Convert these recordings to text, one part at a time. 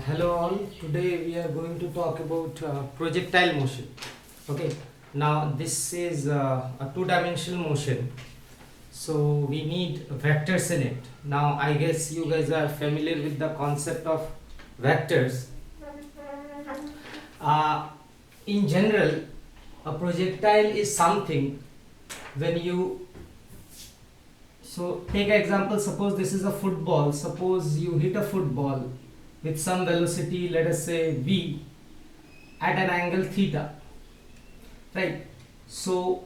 Hello all. Today we are going to talk about projectile motion. Okay. Now this is a two-dimensional motion. So we need vectors in it. Now I guess you guys are familiar with the concept of vectors. In general, a projectile is something when you take an example. Suppose this is a football. Suppose you hit a football with some velocity, let us say v, at an angle theta, right? So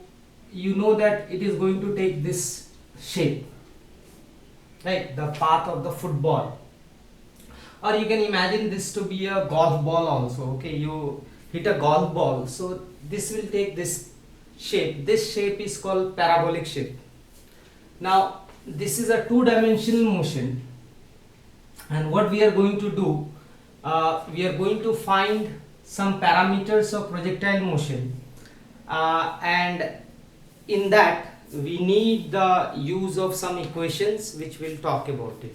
you know that it is going to take this shape, right? The path of the football. Or you can imagine this to be a golf ball also. Okay, you hit a golf ball, so this will take this shape. This shape is called parabolic shape. Now this is a two-dimensional motion, and what we are going to do, we are going to find some parameters of projectile motion, and in that we need the use of some equations which we'll talk about it.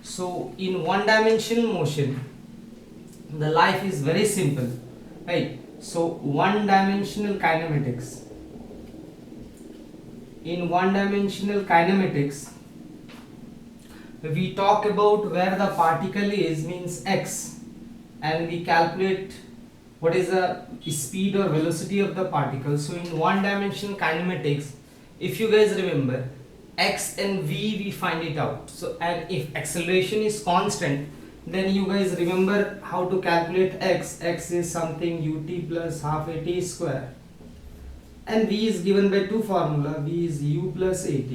So in one-dimensional motion, the life is very simple, right? So one-dimensional kinematics. In one-dimensional kinematics, we talk about where the particle is, means x, and we calculate what is the speed or velocity of the particle. So in one-dimensional kinematics, if you guys remember, x and v, we find it out. So and if acceleration is constant, then you guys remember how to calculate x. X is something ut plus half a t square, and v is given by two formula. V is u plus at,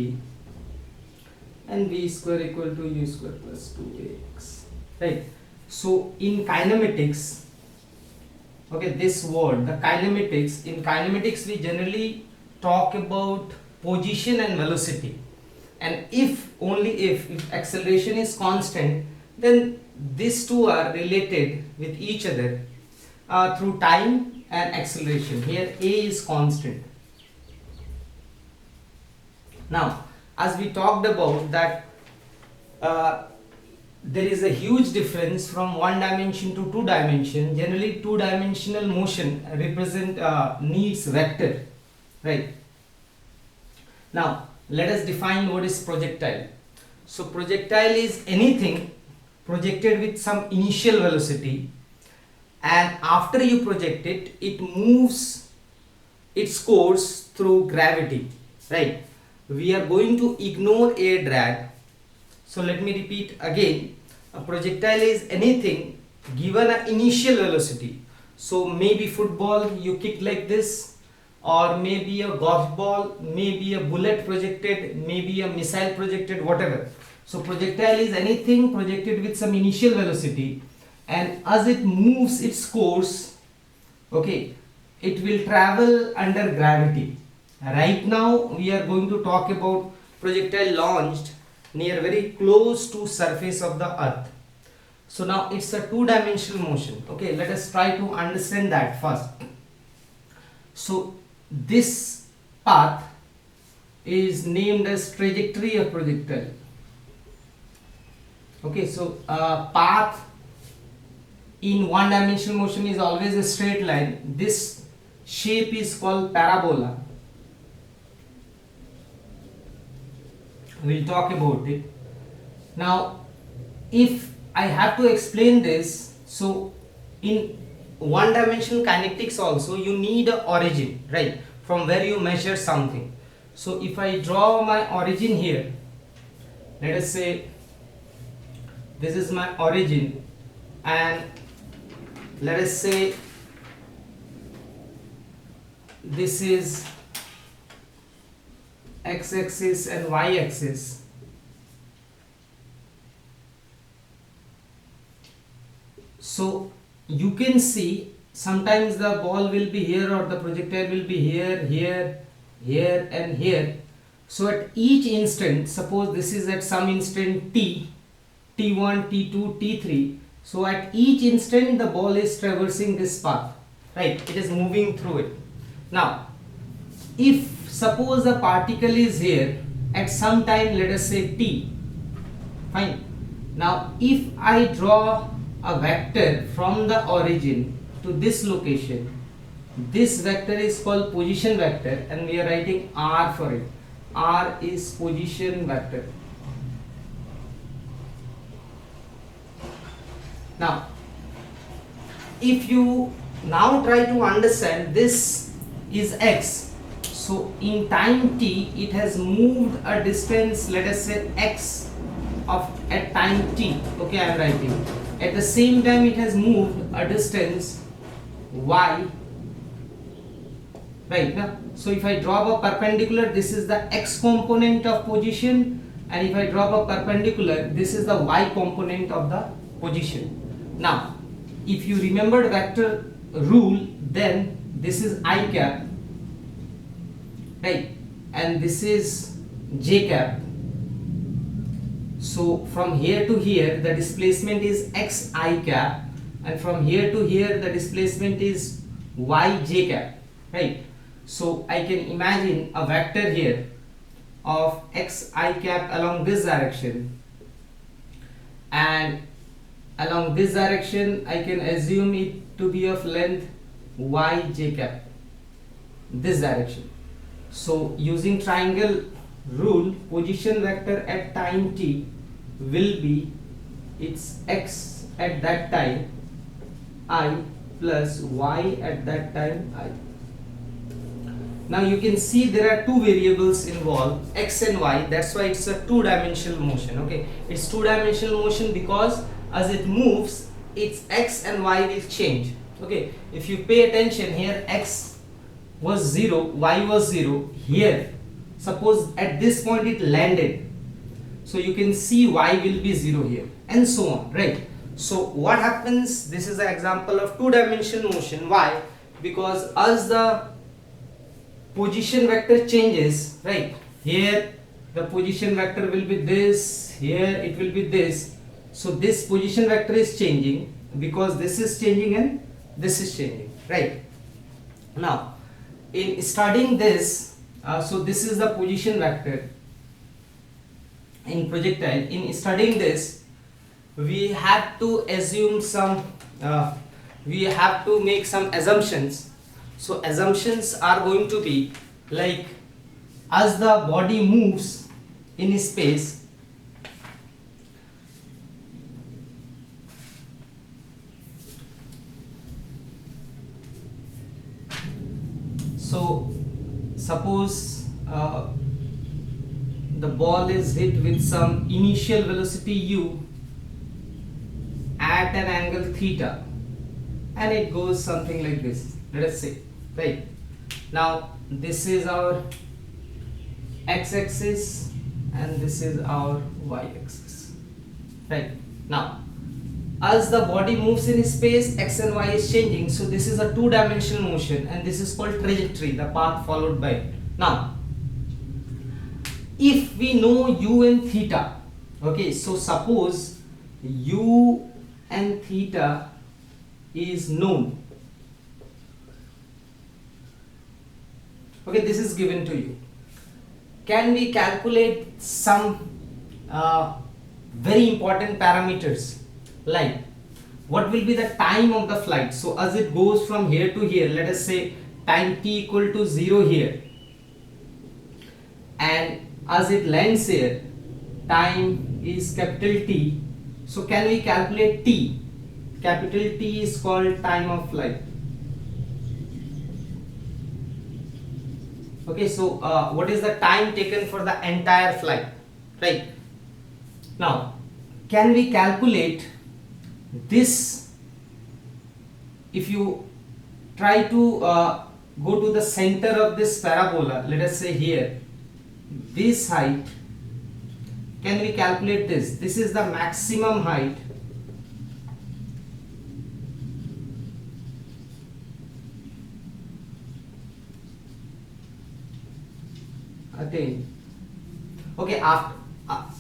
and v square equal to u square plus 2ax, right? So in kinematics, okay, this word, the kinematics, in kinematics we generally talk about position and velocity, and if only if acceleration is constant, then these two are related with each other through time and acceleration. Here a is constant. Now as we talked about that, there is a huge difference from one dimension to two dimension. Generally two-dimensional motion needs vector, right? Now let us define what is projectile. So projectile is anything projected with some initial velocity, and after you project it, it moves its course through gravity, right? We are going to ignore air drag. So let me repeat again. A projectile is anything given an initial velocity. So maybe football you kick like this, or maybe a golf ball, maybe a bullet projected, maybe a missile projected, whatever. So projectile is anything projected with some initial velocity, and as it moves its course, okay, it will travel under gravity. Right now we are going to talk about projectile launched near very close to surface of the earth. So now it's a two-dimensional motion. Okay, let us try to understand that first. So this path is named as trajectory of projectile. Okay, so path in one-dimensional motion is always a straight line. This shape is called parabola. We'll talk about it. Now if I have to explain this, so in one-dimensional kinetics also you need an origin, right, from where you measure something. So if I draw my origin here, let us say this is my origin, and let us say this is x-axis and y-axis. So you can see sometimes the ball will be here, or the projectile will be here, here, here and here. So at each instant, suppose this is at some instant t, t1, t2, t3. So at each instant the ball is traversing this path, right? It is moving through it. Now if suppose a particle is here at some time, let us say t, fine. Now if I draw a vector from the origin to this location, this vector is called position vector, and we are writing R for it. R is position vector. Now, if you now try to understand, this is x. So in time t, it has moved a distance, let us say x of at time t. Okay, I am writing. At the same time, it has moved a distance y. Right now, so if I draw a perpendicular, this is the x component of position, and if I draw a perpendicular, this is the y component of the position. Now, if you remember vector rule, then this is I cap, right, and this is j cap. So from here to here, the displacement is x I cap, and from here to here, the displacement is y j cap, right? So I can imagine a vector here of x I cap along this direction, and along this direction I can assume it to be of length y j cap, this direction. So using triangle rule, position vector at time t will be its x at that time I plus y at that time I. Now you can see there are two variables involved, x and y. That's why it's a two-dimensional motion. Okay, it's two-dimensional motion because as it moves, its x and y will change. Okay, if you pay attention here, x was 0, y was 0. Here, suppose at this point it landed, so you can see y will be 0 here, and so on, right? So what happens? This is an example of two-dimensional motion. Why? Because as the position vector changes, right, here the position vector will be this, here it will be this. So this position vector is changing because this is changing and this is changing, right? Now in studying this, so this is the position vector in projectile. In studying this, we have to assume some, we have to make some assumptions. So assumptions are going to be like, as the body moves in space, so suppose the ball is hit with some initial velocity u at an angle theta, and it goes something like this, let us say, right? Now this is our x-axis and this is our y-axis, right? Now as the body moves in space, x and y is changing, so this is a two-dimensional motion, and this is called trajectory, the path followed by it. Now if we know u and theta, okay, so suppose u and theta is known, okay, this is given to you. Can we calculate some very important parameters, like what will be the time of the flight? So as it goes from here to here, let us say time t equal to 0 here, and as it lands here, time is capital T. So can we calculate T? Capital T is called time of flight. Okay, so what is the time taken for the entire flight, right? Now can we calculate this? If you try to go to the center of this parabola, let us say here, this height, can we calculate this? This is the maximum height attained. Okay, after,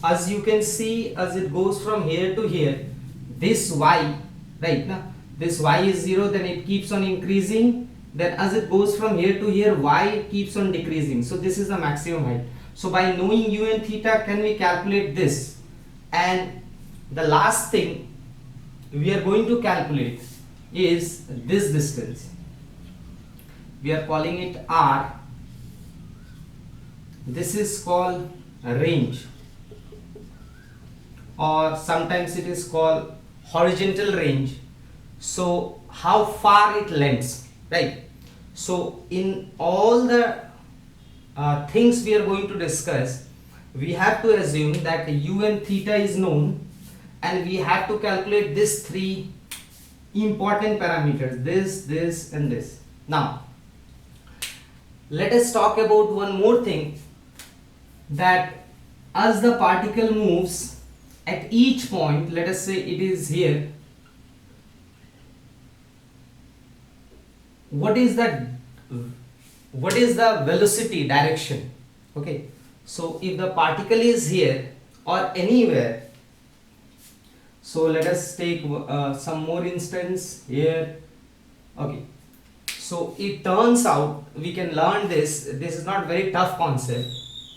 as you can see, as it goes from here to here, this y, right now this y is 0, then it keeps on increasing, then as it goes from here to here, y keeps on decreasing. So this is the maximum height. So by knowing u and theta, can we calculate this? And the last thing, we are going to calculate is this distance. We are calling it r. This is called range, or sometimes it is called horizontal range. So how far it lends, right? So in all the things we are going to discuss, we have to assume that u and theta is known, and we have to calculate these three important parameters, this and this. Now let us talk about one more thing, that as the particle moves at each point, let us say it is here, what is the velocity direction? Okay, so if the particle is here or anywhere, so let us take some more instance here. Okay, so it turns out we can learn this is not very tough concept,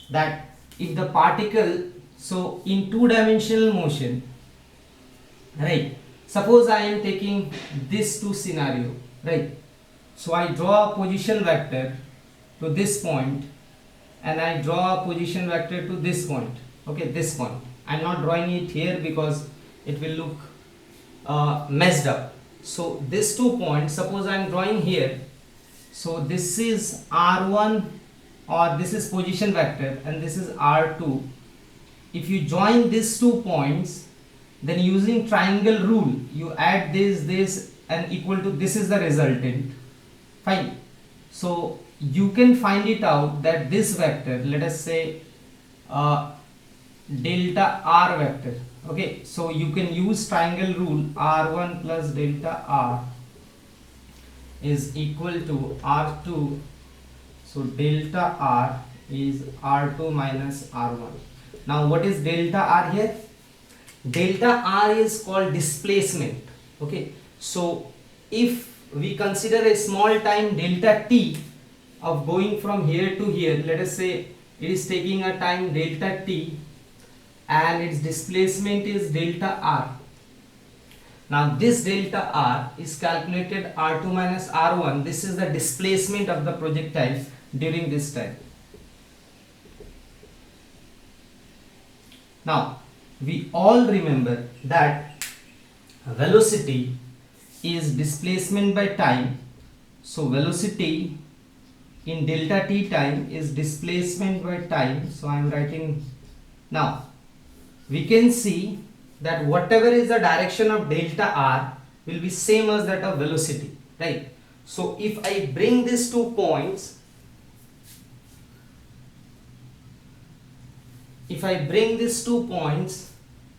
that if the particle, so in two-dimensional motion, right, suppose I am taking this two scenario, right, so I draw a position vector to this point, and I draw a position vector to this point. Okay, this point, I'm not drawing it here because it will look messed up. So these 2 points, suppose I am drawing here, so this is r1, or this is position vector, and this is r2. If you join these 2 points, then using triangle rule, you add this and equal to this is the resultant. Fine. So you can find it out that this vector, let us say delta r vector. Okay, so you can use triangle rule, r1 plus delta r is equal to r2. So delta r is r2 minus r1. Now what is delta r here? Delta r is called displacement. Okay, so if we consider a small time delta t of going from here to here, let us say it is taking a time delta t and its displacement is delta r. Now this delta r is calculated r2 minus r1. This is the displacement of the projectile during this time. Now we all remember that velocity is displacement by time. So velocity in delta t time is displacement by time. So I am writing. Now we can see that whatever is the direction of delta r will be same as that of velocity, right? So if I bring these 2 points,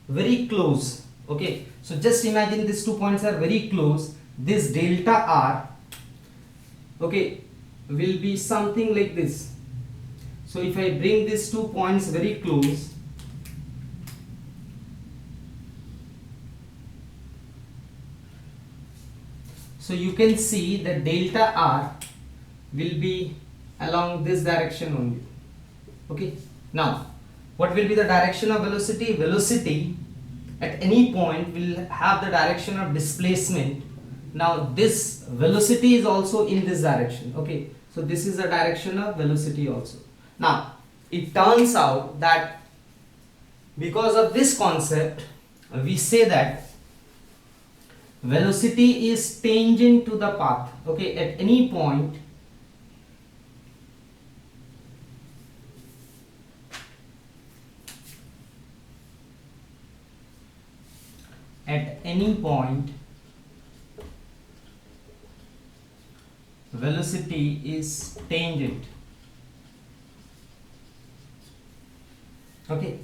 very close, okay, so just imagine these 2 points are very close, this delta r, okay, will be something like this. So if I bring these 2 points very close, so you can see that delta r will be along this direction only. Okay, now what will be the direction of velocity? Velocity at any point will have the direction of displacement. Now this velocity is also in this direction. Okay, so this is the direction of velocity also. Now it turns out that because of this concept, we say that velocity is tangent to the path. Okay, at any point velocity is tangent. Okay,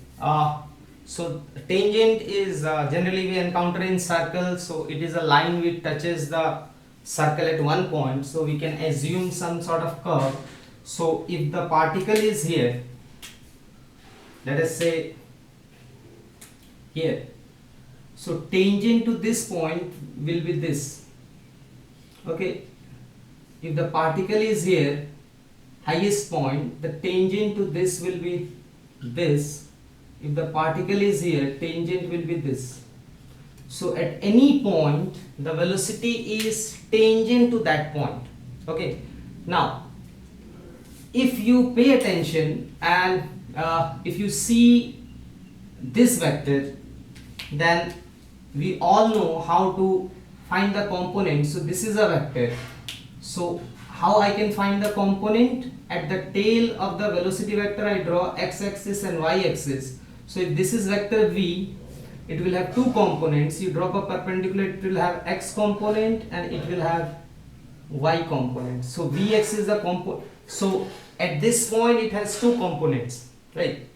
so tangent is generally we encounter in circles, so it is a line which touches the circle at one point, so we can assume some sort of curve. So if the particle is here, let us say here, so tangent to this point will be this. Okay, if the particle is here, highest point, the tangent to this will be this. If the particle is here, tangent will be this. So at any point the velocity is tangent to that point. Okay, now if you pay attention and if you see this vector, then we all know how to find the component. So this is a vector. So how I can find the component? At the tail of the velocity vector I draw x-axis and y-axis. So if this is vector v, it will have two components. You drop a perpendicular, it will have x component and it will have y component. So vx is the component. So at this point it has two components, right?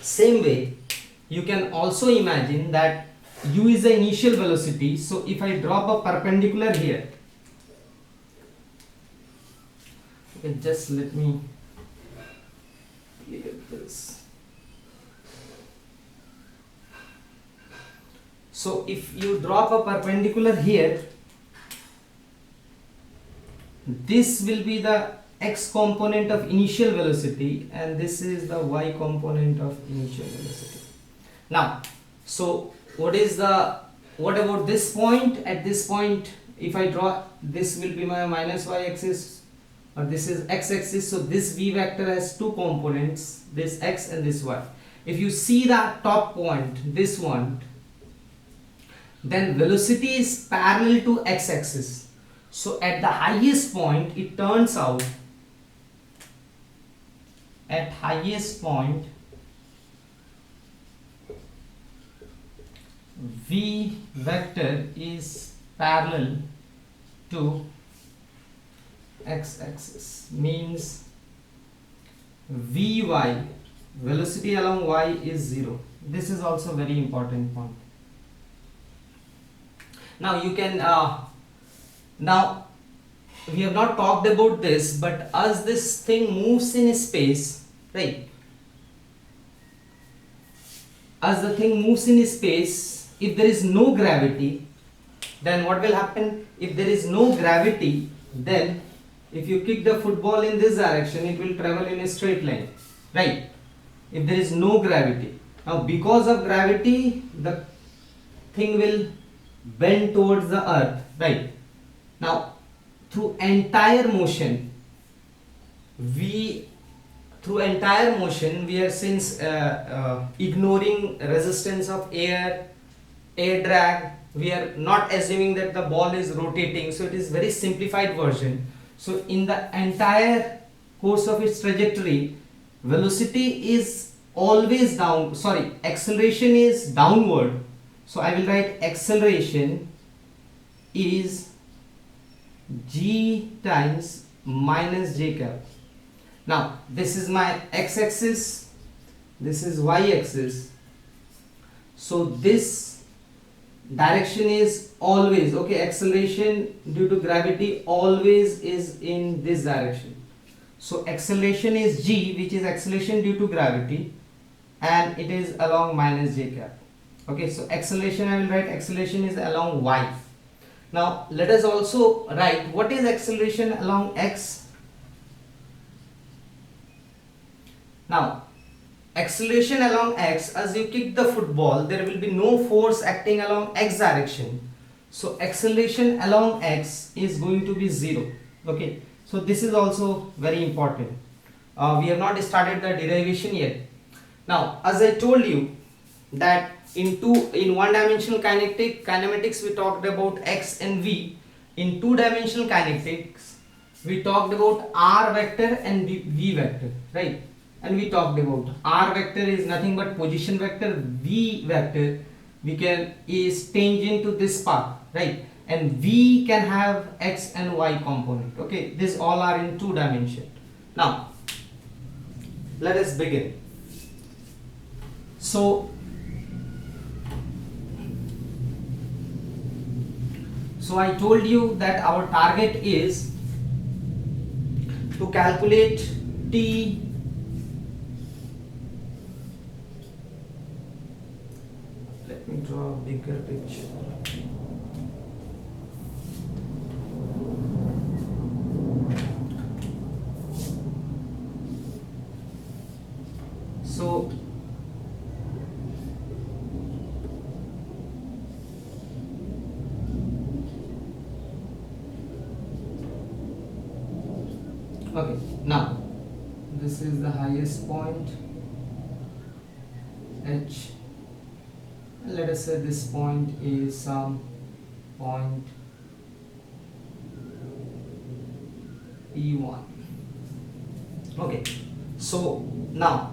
Same way you can also imagine that u is the initial velocity. So if I drop a perpendicular here, okay, just let me clear this. So if you drop a perpendicular here, this will be the x component of initial velocity and this is the y component of initial velocity. Now, so what about this point? At this point, if I draw, this will be my minus y axis or this is x axis. So this v vector has two components, this x and this y. If you see that top point, this one, then velocity is parallel to x axis. So at the highest point, it turns out at highest point v vector is parallel to x axis, means vy, velocity along y, is 0. This is also very important point. Now you can now we have not talked about this, but as this thing moves in space, right, as the thing moves in space, if there is no gravity, then what will happen? If there is no gravity, then if you kick the football in this direction, it will travel in a straight line, right? If there is no gravity. Now because of gravity, the thing will bend towards the earth, right? Now through entire motion we are since ignoring resistance of air drag, we are not assuming that the ball is rotating, so it is very simplified version. So in the entire course of its trajectory, velocity is always acceleration is downward. So I will write acceleration is g times minus j cap. Now this is my x-axis, this is y-axis. So this direction is always, okay, acceleration due to gravity always is in this direction. So acceleration is g, which is acceleration due to gravity, and it is along minus j cap. Okay, so acceleration, I will write acceleration is along y. Now let us also write what is acceleration along x. Now acceleration along x, as you kick the football, there will be no force acting along x direction. So acceleration along x is going to be 0. Okay, so this is also very important. We have not started the derivation yet. Now as I told you that in one dimensional kinematics we talked about x and v. In two dimensional kinetics we talked about r vector and v vector, right? And we talked about r vector is nothing but position vector, v vector is tangent to this path, right? And v can have x and y component. Okay, these all are in two dimension. Now let us begin. So I told you that our target is to calculate t let me draw a bigger picture. So Okay, now this is the highest point H. Let us say this point is some point P1. Okay, so now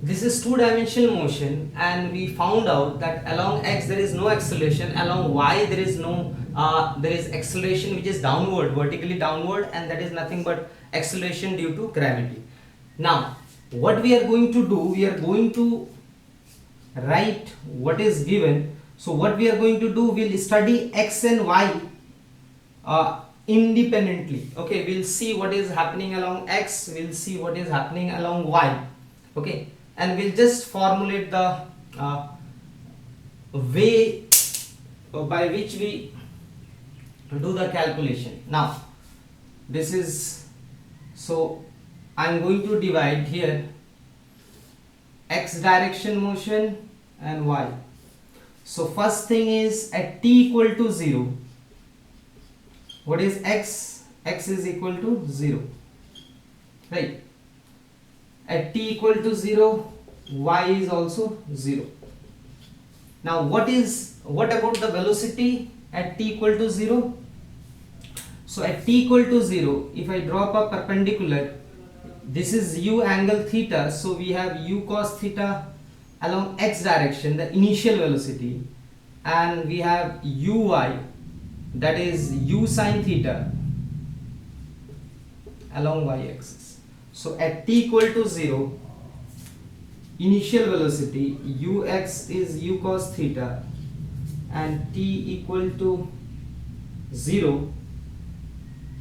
this is two-dimensional motion, and we found out that along x there is no acceleration, along y there is no there is acceleration which is downward, vertically downward, and that is nothing but acceleration due to gravity. Now what we are going to do, we are going to write what is given. So what we are going to do, we'll study x and y independently. Okay, we'll see what is happening along x, we'll see what is happening along y. Okay, and we'll just formulate the way by which we do the calculation. Now this is, so I'm going to divide here x direction motion and y. So first thing is at t equal to 0, what is x? X is equal to 0, right? At t equal to 0, y is also 0. Now what about the velocity at t equal to 0? So at t equal to 0, if I drop a perpendicular, this is u angle theta, so we have u cos theta along x direction, the initial velocity, and we have uy, that is u sin theta along y axis. So at t equal to 0, initial velocity ux is u cos theta, and t equal to 0,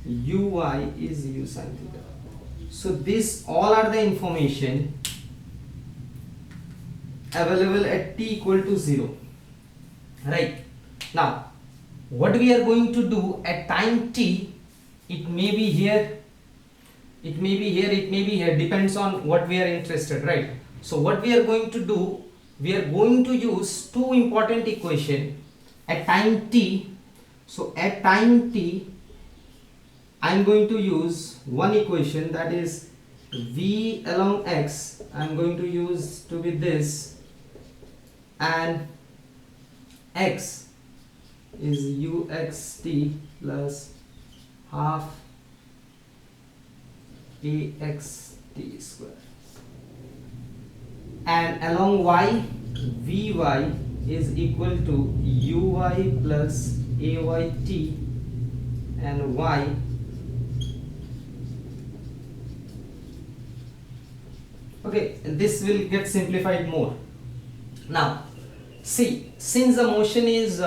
uy is u sin theta. So this all are the information available at t equal to 0, right? Now what we are going to do at time t, it may be here, it may be here, it may be here, depends on what we are interested, right? So what we are going to do, we are going to use two important equation at time t. So at time t I am going to use one equation, that is v along x, I am going to use to be this, and x is uxt plus half axt square, and along y, vy is equal to uy plus ayt, and y okay, this will get simplified more. Now see, since the motion is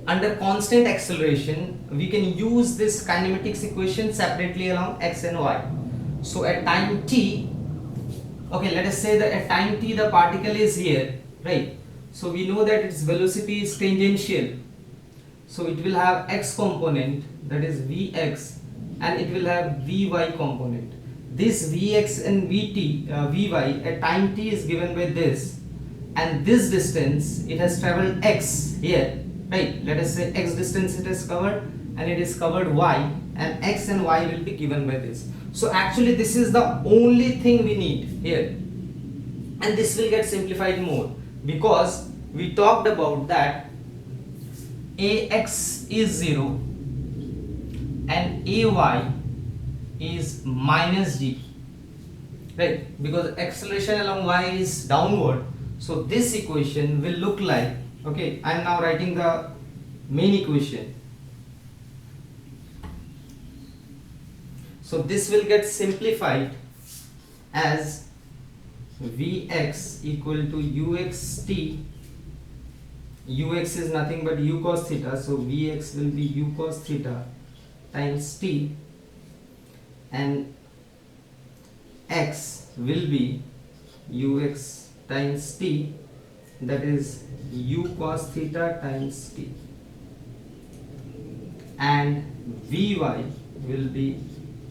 under constant acceleration, we can use this kinematics equation separately along x and y. So at time t, okay, let us say that at time t the particle is here, right? So we know that its velocity is tangential, so it will have x component, that is vx, and it will have vy component. This vx and vy at time t is given by this, and this distance it has traveled x here, right? Let us say x distance it has covered, and it is covered y, and x and y will be given by this. So actually this is the only thing we need here, and this will get simplified more because we talked about that ax is 0 and ay is minus g, right? Because acceleration along y is downward, so this equation will look like, okay, I am now writing the main equation. So this will get simplified as Vx equal to uxt. Ux is nothing but u cos theta, so Vx will be u cos theta times t, and x will be ux times t, that is u cos theta times t, and Vy will be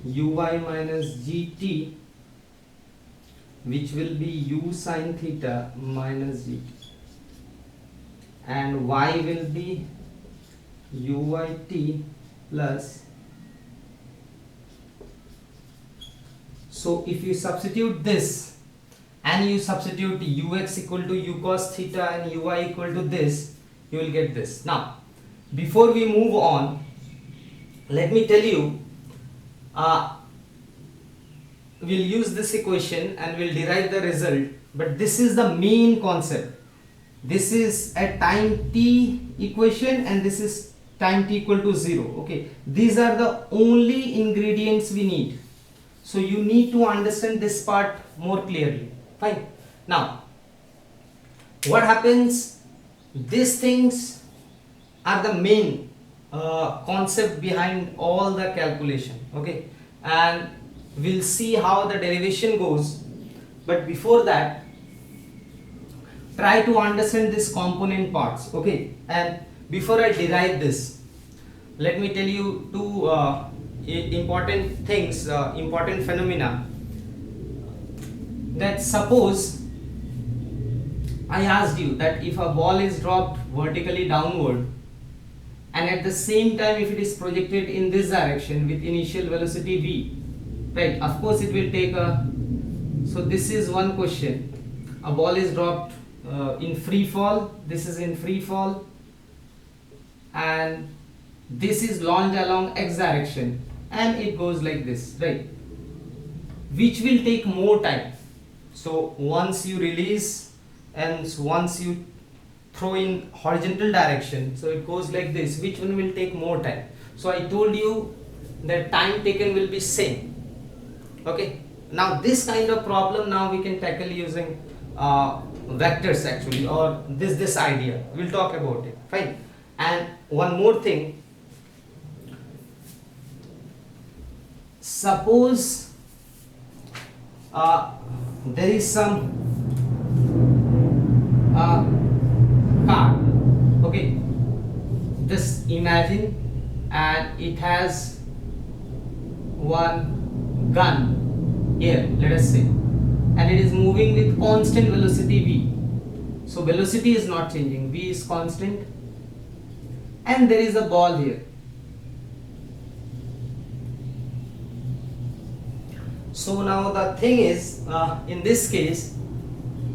uy minus gt, which will be u sin theta minus gt, and y will be uyt plus So if you substitute this and you substitute ux equal to u cos theta and uy equal to this, you will get this. Now before we move on, let me tell you, we'll use this equation and we'll derive the result, but this is the main concept. This is a time t equation and this is time t equal to 0. Okay, these are the only ingredients we need, so you need to understand this part more clearly. Fine. Now what happens, these things are the main concept behind all the calculation. Okay, and we'll see how the derivation goes, but before that try to understand this component parts. Okay, and before I derive this, let me tell you two important things, important phenomena. That suppose I asked you that if a ball is dropped vertically downward and at the same time if it is projected in this direction with initial velocity v, right, of course it will take a, so this is one question. A ball is dropped in free fall, this is in free fall, and this is launched along x direction and it goes like this, right, which will take more time. So once you release and once you throw in horizontal direction, so it goes like this, which one will take more time? So I told you that time taken will be same. Okay, now this kind of problem now we can tackle using vectors actually, or this idea, we'll talk about it. Fine. And one more thing, suppose there is some car. Okay, just imagine, and it has one gun here, let us say, and it is moving with constant velocity v. So velocity is not changing, v is constant, and there is a ball here. So now the thing is, in this case,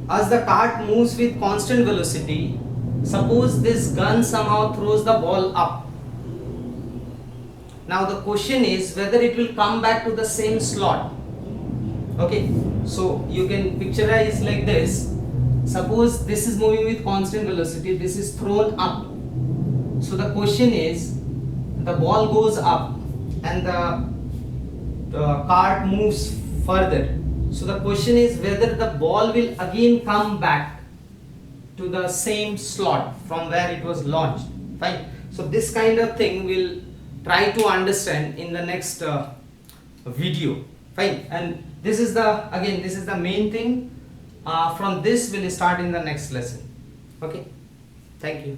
as the cart moves with constant velocity, suppose this gun somehow throws the ball up. Now the question is whether it will come back to the same slot. Okay, so you can picturize like this. Suppose this is moving with constant velocity, this is thrown up. So the question is, the ball goes up and the cart moves further. So the question is whether the ball will again come back to the same slot from where it was launched. Fine. So this kind of thing we'll try to understand in the next video. Fine. And this is the main thing. From this we'll start in the next lesson. Okay. Thank you.